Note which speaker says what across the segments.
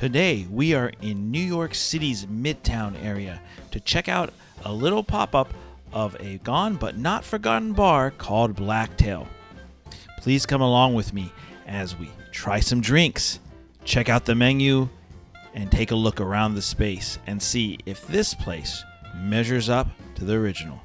Speaker 1: Today, we are in New York City's midtown area to check out a little pop-up of a gone but not forgotten bar called Blacktail. Please come along with me as we try some drinks, check out the menu, and take a look around the space and see if this place measures up to the original.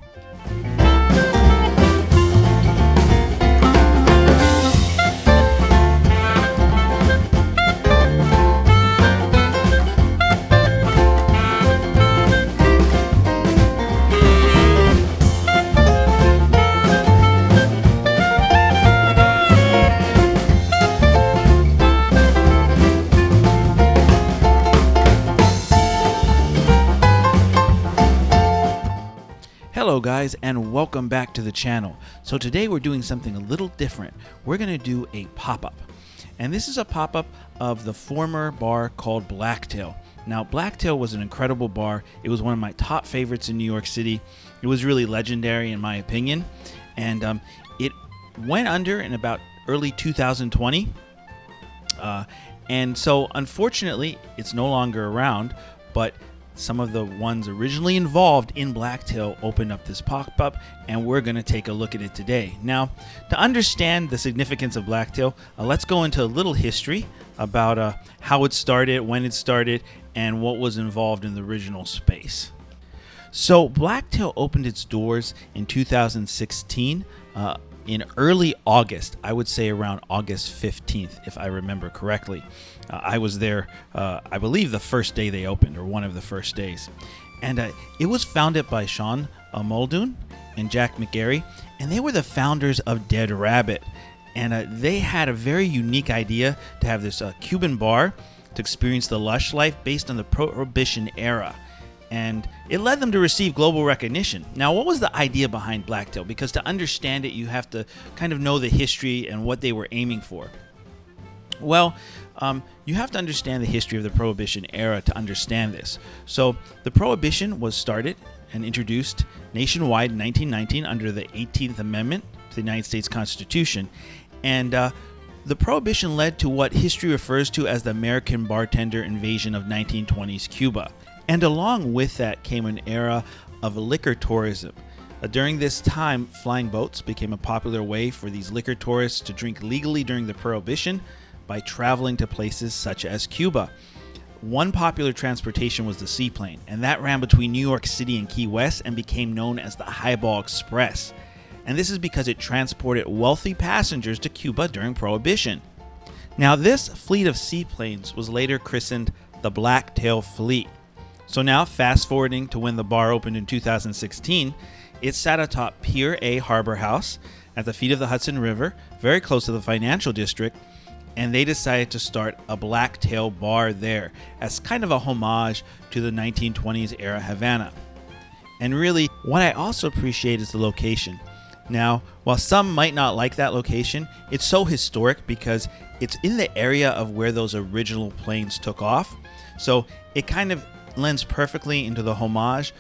Speaker 1: Hello guys, and welcome back to the channel. So today we're doing something a little different. We're going to do a pop-up. And this is a pop-up of the former bar called Blacktail. Now, Blacktail was an incredible bar. It was one of my top favorites in New York City. It was really legendary in my opinion. And it went under in about early 2020. And so unfortunately, it's no longer around, but some of the ones originally involved in Blacktail opened up this pop-up, and we're going to take a look at it today. Now, to understand the significance of Blacktail, let's go into a little history about how it started, when it started, and what was involved in the original space. So Blacktail opened its doors in 2016 in early August. I would say around August 15th, if I remember correctly. I was there, I believe, the first day they opened, or one of the first days. And it was founded by Sean Muldoon and Jack McGarry, and they were the founders of Dead Rabbit. And they had a very unique idea to have this Cuban bar to experience the lush life based on the Prohibition era. And it led them to receive global recognition. Now, what was the idea behind Blacktail? Because to understand it, you have to kind of know the history and what they were aiming for. Well, you have to understand the history of the Prohibition era to understand this. So the Prohibition was started and introduced nationwide in 1919 under the 18th Amendment to the United States Constitution. And the Prohibition led to what history refers to as the American bartender invasion of 1920s Cuba. And along with that came an era of liquor tourism. During this time, flying boats became a popular way for these liquor tourists to drink legally during the Prohibition by traveling to places such as Cuba. One popular transportation was the seaplane, and that ran between New York City and Key West and became known as the Highball Express. And this is because it transported wealthy passengers to Cuba during Prohibition. Now, this fleet of seaplanes was later christened the Blacktail Fleet. So now, fast forwarding to when the bar opened in 2016, it sat atop Pier A Harbor House at the feet of the Hudson River, very close to the financial district, and they decided to start a Blacktail bar there as kind of a homage to the 1920s era Havana. And really, what I also appreciate is the location. Now, while some might not like that location, it's so historic because it's in the area of where those original planes took off. So it kind of lends perfectly into the homage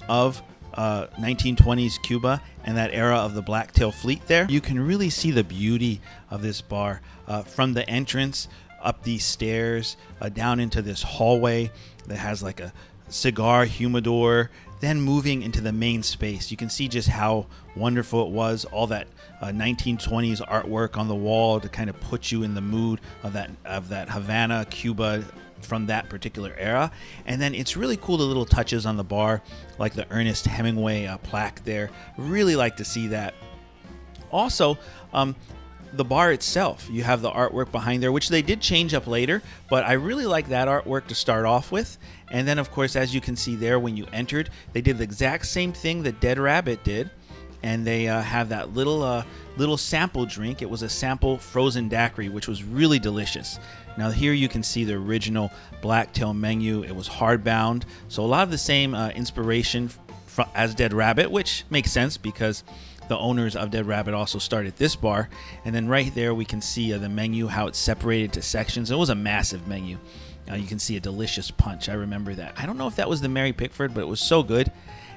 Speaker 1: of 1920s Cuba and that era of the Blacktail Fleet there. You can really see the beauty of this bar from the entrance up these stairs down into this hallway that has like a cigar humidor, then moving into the main space. You can see just how wonderful it was, all that 1920s artwork on the wall to kind of put you in the mood of that Havana, Cuba from that particular era. And then it's really cool, the little touches on the bar, like the Ernest Hemingway plaque there. Really like to see that. Also, the bar itself, you have the artwork behind there, which they did change up later, but I really like that artwork to start off with. And then, of course, as you can see there, when you entered, they did the exact same thing that Dead Rabbit did. And they have that little sample drink. It was a sample frozen daiquiri, which was really delicious. Now here you can see the original Blacktail menu. It was hardbound, so a lot of the same inspiration as Dead Rabbit, which makes sense because the owners of Dead Rabbit also started this bar. And then right there we can see the menu, how it's separated to sections. It was a massive menu. You can see a delicious punch. I remember that. I don't know if that was the Mary Pickford, but it was so good.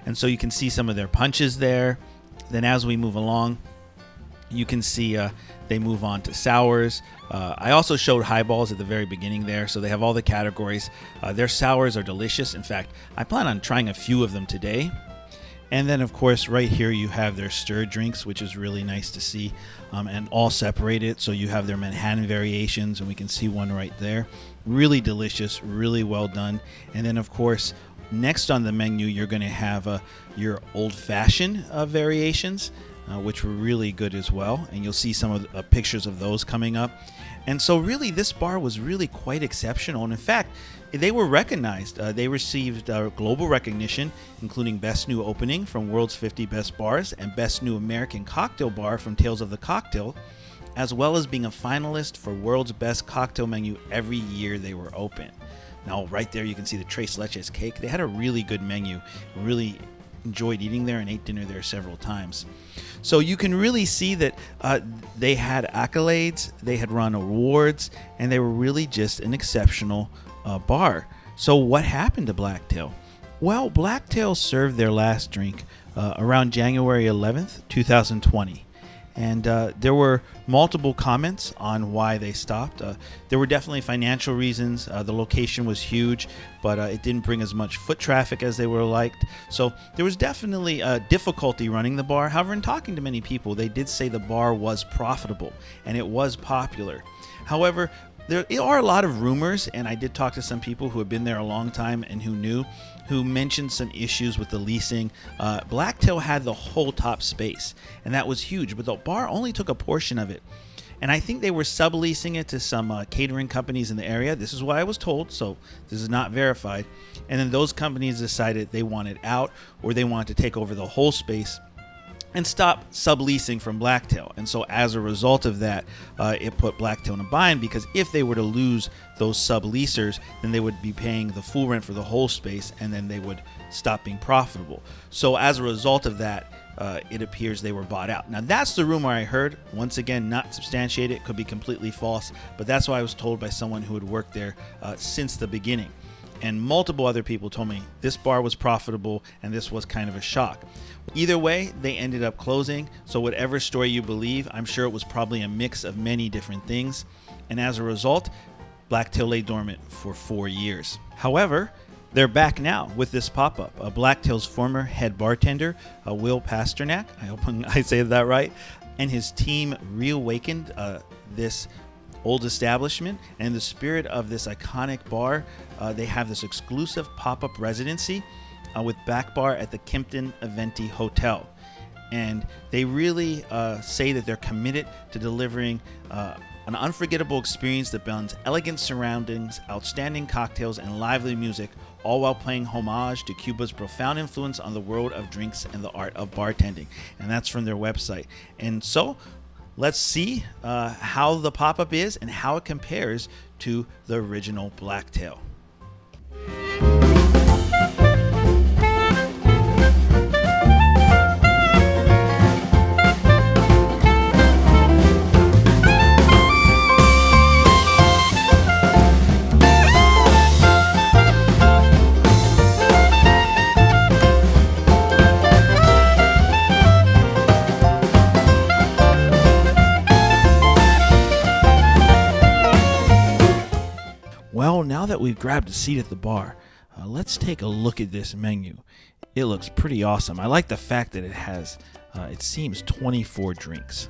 Speaker 1: And so you can see some of their punches there. Then as we move along, You can see they move on to sours. I also showed highballs at the very beginning there, so they have all the categories. Their sours are delicious. In fact, I plan on trying a few of them today. And then, of course, right here you have their stirred drinks, which is really nice to see, and all separated. So you have their Manhattan variations, and we can see one right there. Really delicious, really well done. And then, of course, next on the menu, you're going to have your old-fashioned variations, which were really good as well. And you'll see some of the pictures of those coming up. And so really, this bar was really quite exceptional. And in fact, they were recognized. They received global recognition, including Best New Opening from World's 50 Best Bars and Best New American Cocktail Bar from Tales of the Cocktail, as well as being a finalist for World's Best Cocktail Menu every year they were open. Now, right there, you can see the Tres Leches cake. They had a really good menu. Really enjoyed eating there and ate dinner there several times. So you can really see that they had accolades, they had run awards, and they were really just an exceptional bar. So what happened to Blacktail? Well, Blacktail served their last drink around January 11th, 2020. And there were multiple comments on why they stopped. There were definitely financial reasons. The location was huge, but it didn't bring as much foot traffic as they were liked. So there was definitely difficulty running the bar. However, in talking to many people, they did say the bar was profitable and it was popular. However, there are a lot of rumors, and I did talk to some people who have been there a long time and who mentioned some issues with the leasing. Blacktail had the whole top space, and that was huge, but the bar only took a portion of it. And I think they were subleasing it to some catering companies in the area. This is what I was told, so this is not verified. And then those companies decided they wanted out, or they wanted to take over the whole space and stop subleasing from Blacktail. And so as a result of that, it put Blacktail in a bind, because if they were to lose those subleasers, then they would be paying the full rent for the whole space, and then they would stop being profitable. So as a result of that, it appears they were bought out. Now, that's the rumor I heard. Once again, not substantiated. It could be completely false, but that's what I was told by someone who had worked there since the beginning. And multiple other people told me this bar was profitable and this was kind of a shock. Either way, they ended up closing. So whatever story you believe, I'm sure it was probably a mix of many different things. And as a result, Blacktail lay dormant for 4 years. However, they're back now with this pop-up. Blacktail's former head bartender, Will Pasternak, I hope I say that right, and his team reawakened this old establishment, and in the spirit of this iconic bar, they have this exclusive pop-up residency with back bar at the Hotel Eventi Hotel. And they really say that they're committed to delivering an unforgettable experience that blends elegant surroundings, outstanding cocktails, and lively music, all while paying homage to Cuba's profound influence on the world of drinks and the art of bartending. And that's from their website. And so let's see how the pop-up is and how it compares to the original Blacktail. Well, now that we've grabbed a seat at the bar, let's take a look at this menu. It looks pretty awesome. I like the fact that it has, it seems, 24 drinks.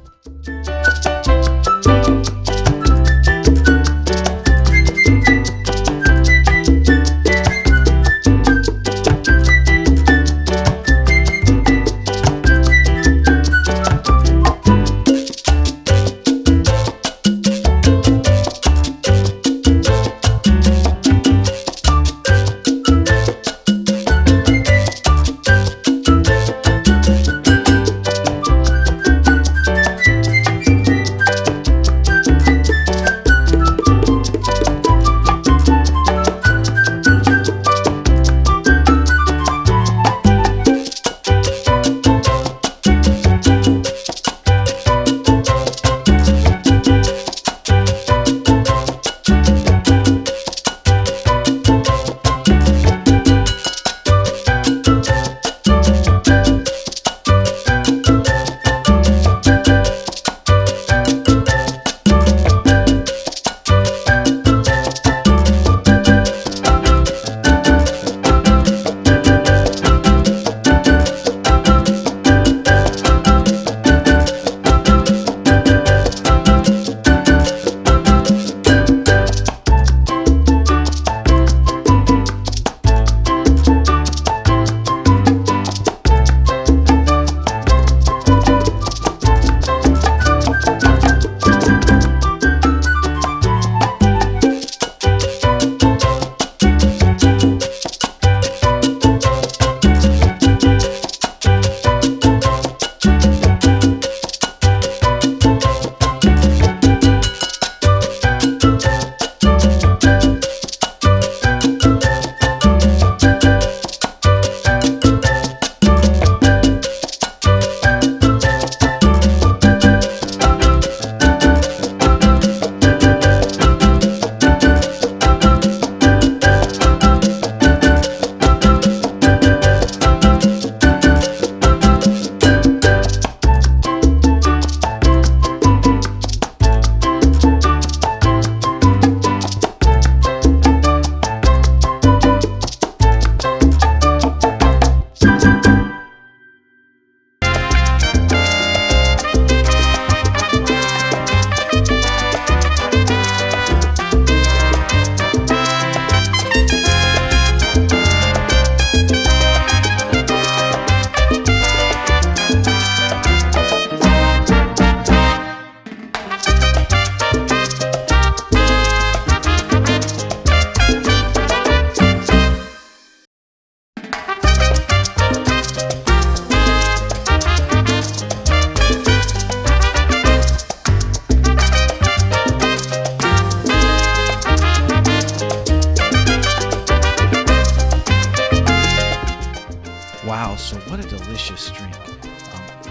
Speaker 1: So what a delicious drink.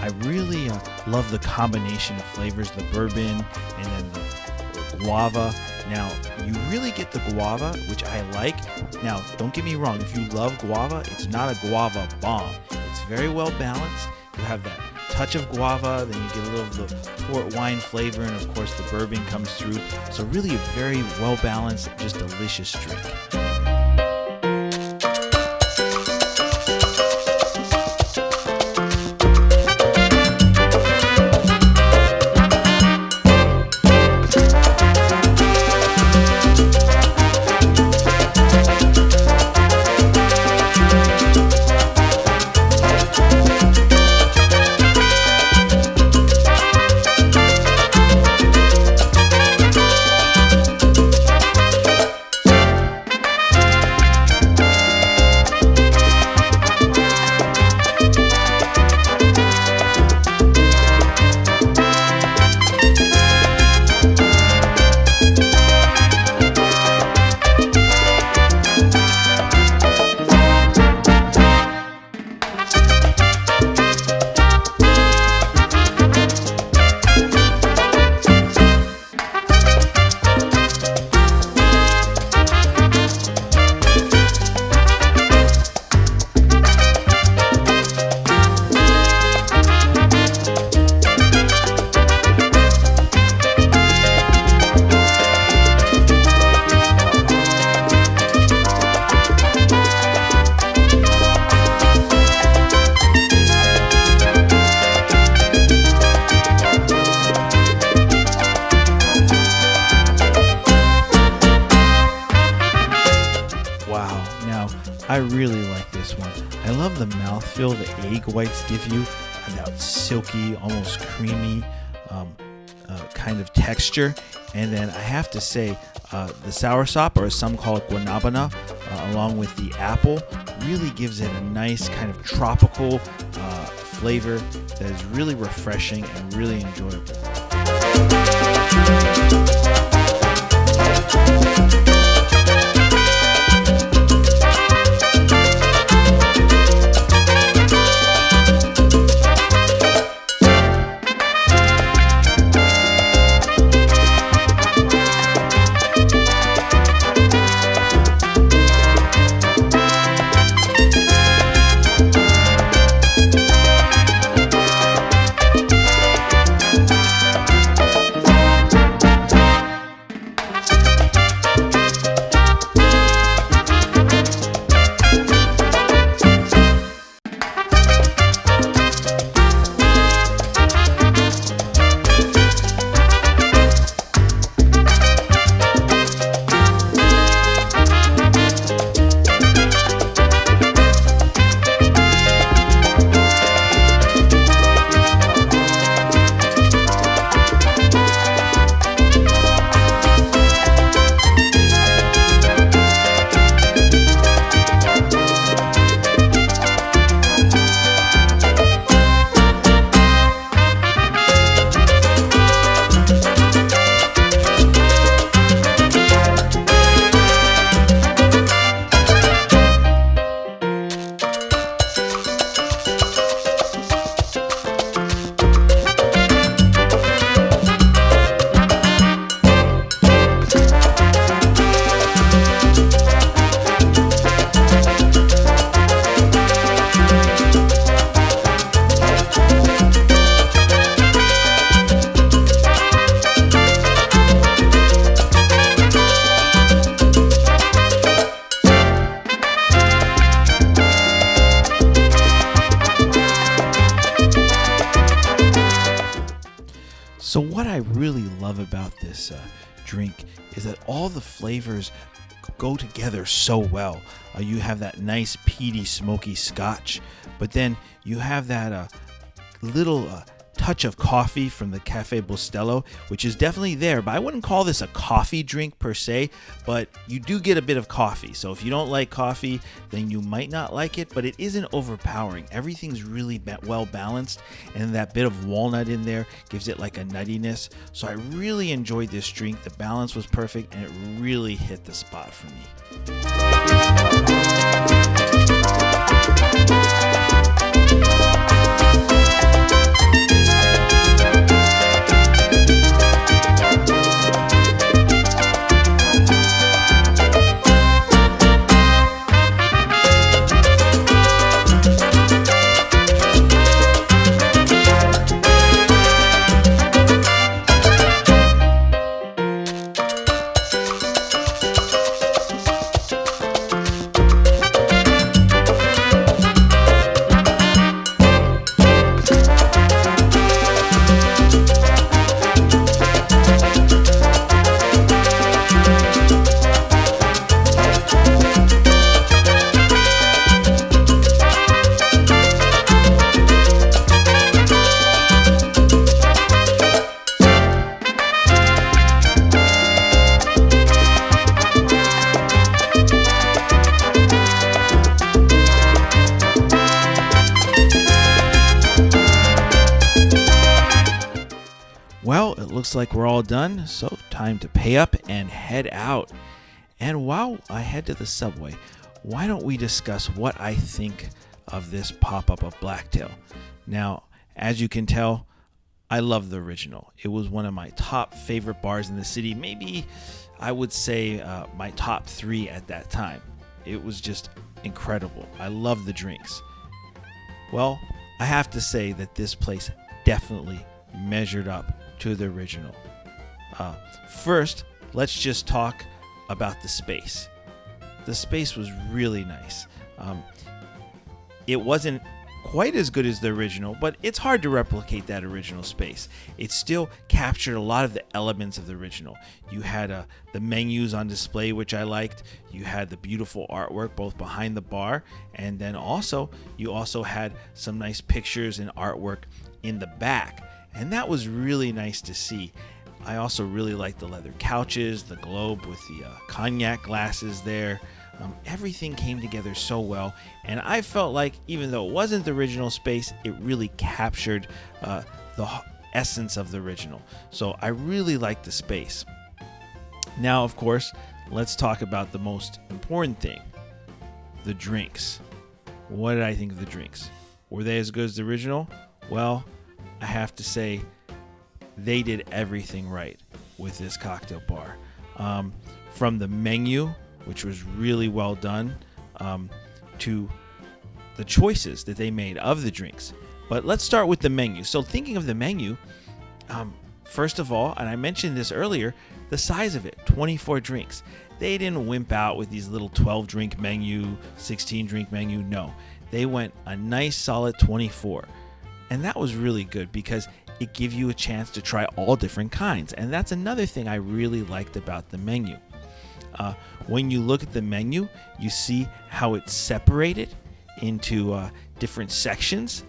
Speaker 1: I really love the combination of flavors, the bourbon and then the guava. Now, you really get the guava, which I like. Now, don't get me wrong. If you love guava, it's not a guava bomb. It's very well balanced. You have that touch of guava, then you get a little of the port wine flavor, and of course the bourbon comes through. So really a very well balanced, just delicious drink. I really like this one. I love the mouthfeel the egg whites give you, and that silky, almost creamy kind of texture. And then I have to say, the soursop, or as some call it guanabana, along with the apple, really gives it a nice kind of tropical flavor that is really refreshing and really enjoyable. So what I really love about this drink is that all the flavors go together so well. You have that nice peaty, smoky scotch, but then you have that little touch of coffee from the Cafe Bustelo, which is definitely there, but I wouldn't call this a coffee drink per se, but you do get a bit of coffee. So if you don't like coffee, then you might not like it, but it isn't overpowering. Everything's really well balanced, and that bit of walnut in there gives it like a nuttiness. So I really enjoyed this drink. The balance was perfect, and it really hit the spot for me. looks like we're all done, so time to pay up and head out. And while I head to the subway, why don't we discuss what I think of this pop-up of Blacktail? Now, as you can tell, I love the original. It was one of my top favorite bars in the city. Maybe I would say my top 3 at that time. It was just incredible. I love the drinks. Well, I have to say that this place definitely measured up to the original. First, let's just talk about the space. The space was really nice. It wasn't quite as good as the original, but it's hard to replicate that original space. It still captured a lot of the elements of the original. You had the menus on display, which I liked. You had the beautiful artwork both behind the bar, and then you also had some nice pictures and artwork in the back, and that was really nice to see. I also really liked the leather couches, the globe with the cognac glasses there. Everything came together so well, and I felt like even though it wasn't the original space, it really captured the essence of the original. So I really liked the space. Now, of course, let's talk about the most important thing, the drinks. What did I think of the drinks? Were they as good as the original? Well, I have to say they did everything right with this cocktail bar. From the menu, which was really well done, to the choices that they made of the drinks. But let's start with the menu. So thinking of the menu, first of all, and I mentioned this earlier, the size of it, 24 drinks. They didn't wimp out with these little 12-drink menu, 16-drink menu. No, they went a nice solid 24. And that was really good because it gives you a chance to try all different kinds. And that's another thing I really liked about the menu. When you look at the menu, you see how it's separated into different sections.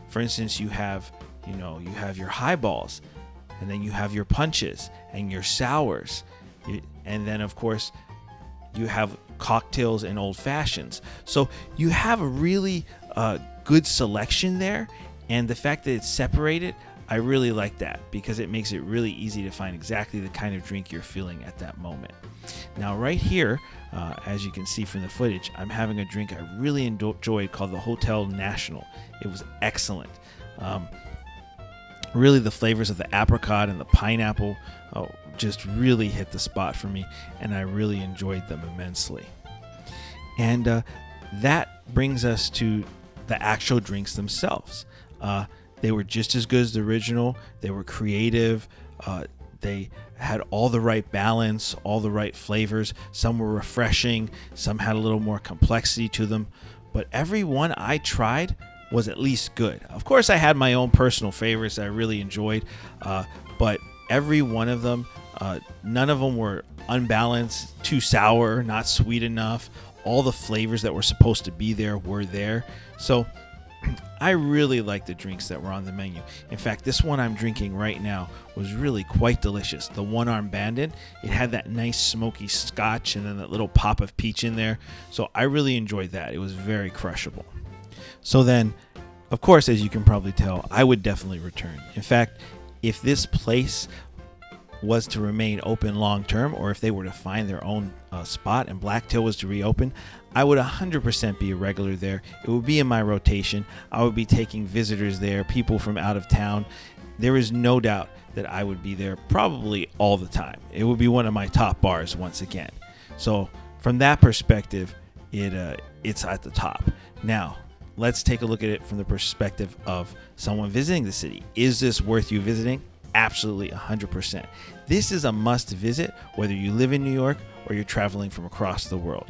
Speaker 1: For instance, you have your highballs, and then you have your punches and your sours, and then of course you have cocktails and old fashions. So you have a really good selection there, and the fact that it's separated, I really like that because it makes it really easy to find exactly the kind of drink you're feeling at that moment. Now right here, as you can see from the footage, I'm having a drink I really enjoyed called the Hotel National. It was excellent. Really the flavors of the apricot and the pineapple just really hit the spot for me, and I really enjoyed them immensely. And that brings us to the actual drinks themselves. They were just as good as the original. They were creative. They had all the right balance, all the right flavors. Some were refreshing. Some had a little more complexity to them. But every one I tried was at least good. Of course, I had my own personal favorites I really enjoyed. But every one of them, none of them were unbalanced, too sour, not sweet enough. All the flavors that were supposed to be there were there. So I really like the drinks that were on the menu. In fact, this one I'm drinking right now was really quite delicious. The One-Arm Bandit, it had that nice smoky scotch and then that little pop of peach in there. So I really enjoyed that. It was very crushable. So then, of course, as you can probably tell, I would definitely return. In fact, if this place was to remain open long term, or if they were to find their own spot and Blacktail was to reopen, I would 100% be a regular there. It would be in my rotation. I would be taking visitors there, people from out of town. There is no doubt that I would be there probably all the time. It would be one of my top bars once again. So from that perspective, it's at the top. Now, let's take a look at it from the perspective of someone visiting the city. Is this worth you visiting? Absolutely 100%. This is a must visit whether you live in New York or you're traveling from across the world.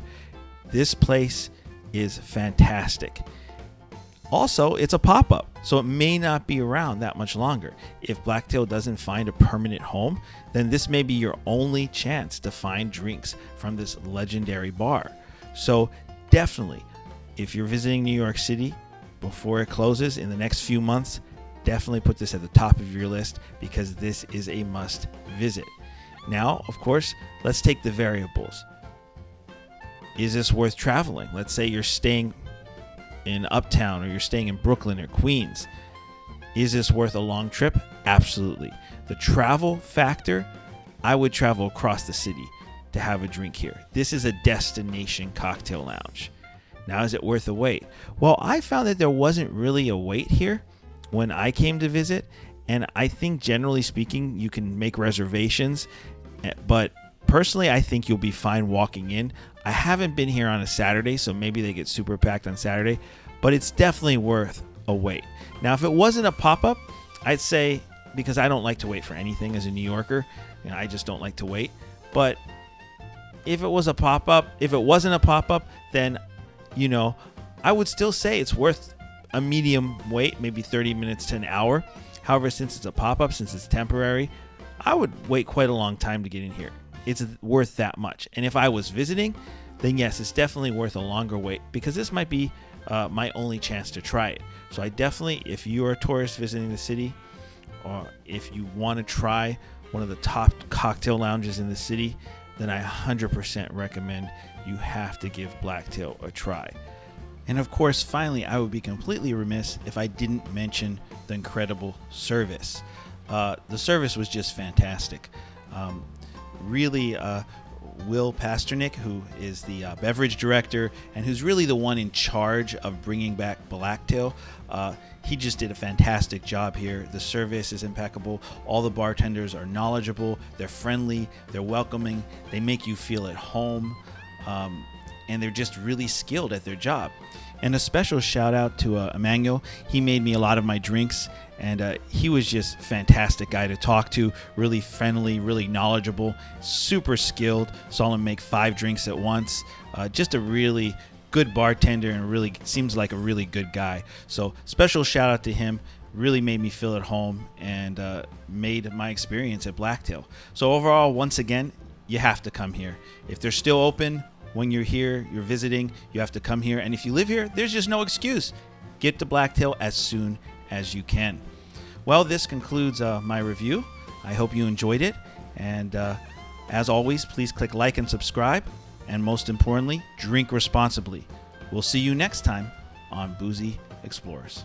Speaker 1: This place is fantastic. Also, it's a pop-up, so it may not be around that much longer. If Blacktail doesn't find a permanent home, then this may be your only chance to find drinks from this legendary bar. So definitely, if you're visiting New York City before it closes in the next few months, definitely put this at the top of your list because this is a must visit. Now, of course, let's take the variables. Is this worth traveling? Let's say you're staying in Uptown or you're staying in Brooklyn or Queens. Is this worth a long trip? Absolutely. the travel factor, I would travel across the city to have a drink here. This is a destination cocktail lounge. Now, is it worth the wait? Well, I found that there wasn't really a wait here when I came to visit, and I think generally speaking, you can make reservations, but personally, I think you'll be fine walking in. I haven't been here on a Saturday, so maybe they get super packed on Saturday, but it's definitely worth a wait. Now, if it wasn't a pop-up, I'd say, because I don't like to wait for anything as a New Yorker, I just don't like to wait. But if it wasn't a pop-up, then, I would still say it's worth a medium wait, maybe 30 minutes to an hour. However, since it's a pop-up, since it's temporary, I would wait quite a long time to get in here. It's worth that much. And if I was visiting, then yes, it's definitely worth a longer wait, because this might be my only chance to try it. So I definitely, if you're a tourist visiting the city, or if you want to try one of the top cocktail lounges in the city, then I 100% recommend you have to give Blacktail a try. And of course, finally, I would be completely remiss if I didn't mention the incredible service. The service was just fantastic. Really, Will Pasternak, who is the beverage director and who's really the one in charge of bringing back Blacktail, he just did a fantastic job here. The service is impeccable. All the bartenders are knowledgeable. They're friendly. They're welcoming. They make you feel at home. And they're just really skilled at their job. And a special shout out to Emmanuel. He made me a lot of my drinks, and he was just a fantastic guy to talk to. Really friendly, really knowledgeable, super skilled. Saw him make 5 drinks at once. Just a really good bartender, and really seems like a really good guy. So special shout out to him. Really made me feel at home, and made my experience at Blacktail. So overall, once again, you have to come here. If they're still open when you're here, you're visiting, you have to come here. And if you live here, there's just no excuse. Get to Blacktail as soon as you can. Well, this concludes my review. I hope you enjoyed it. And as always, please click like and subscribe. And most importantly, drink responsibly. We'll see you next time on Boozy Explorers.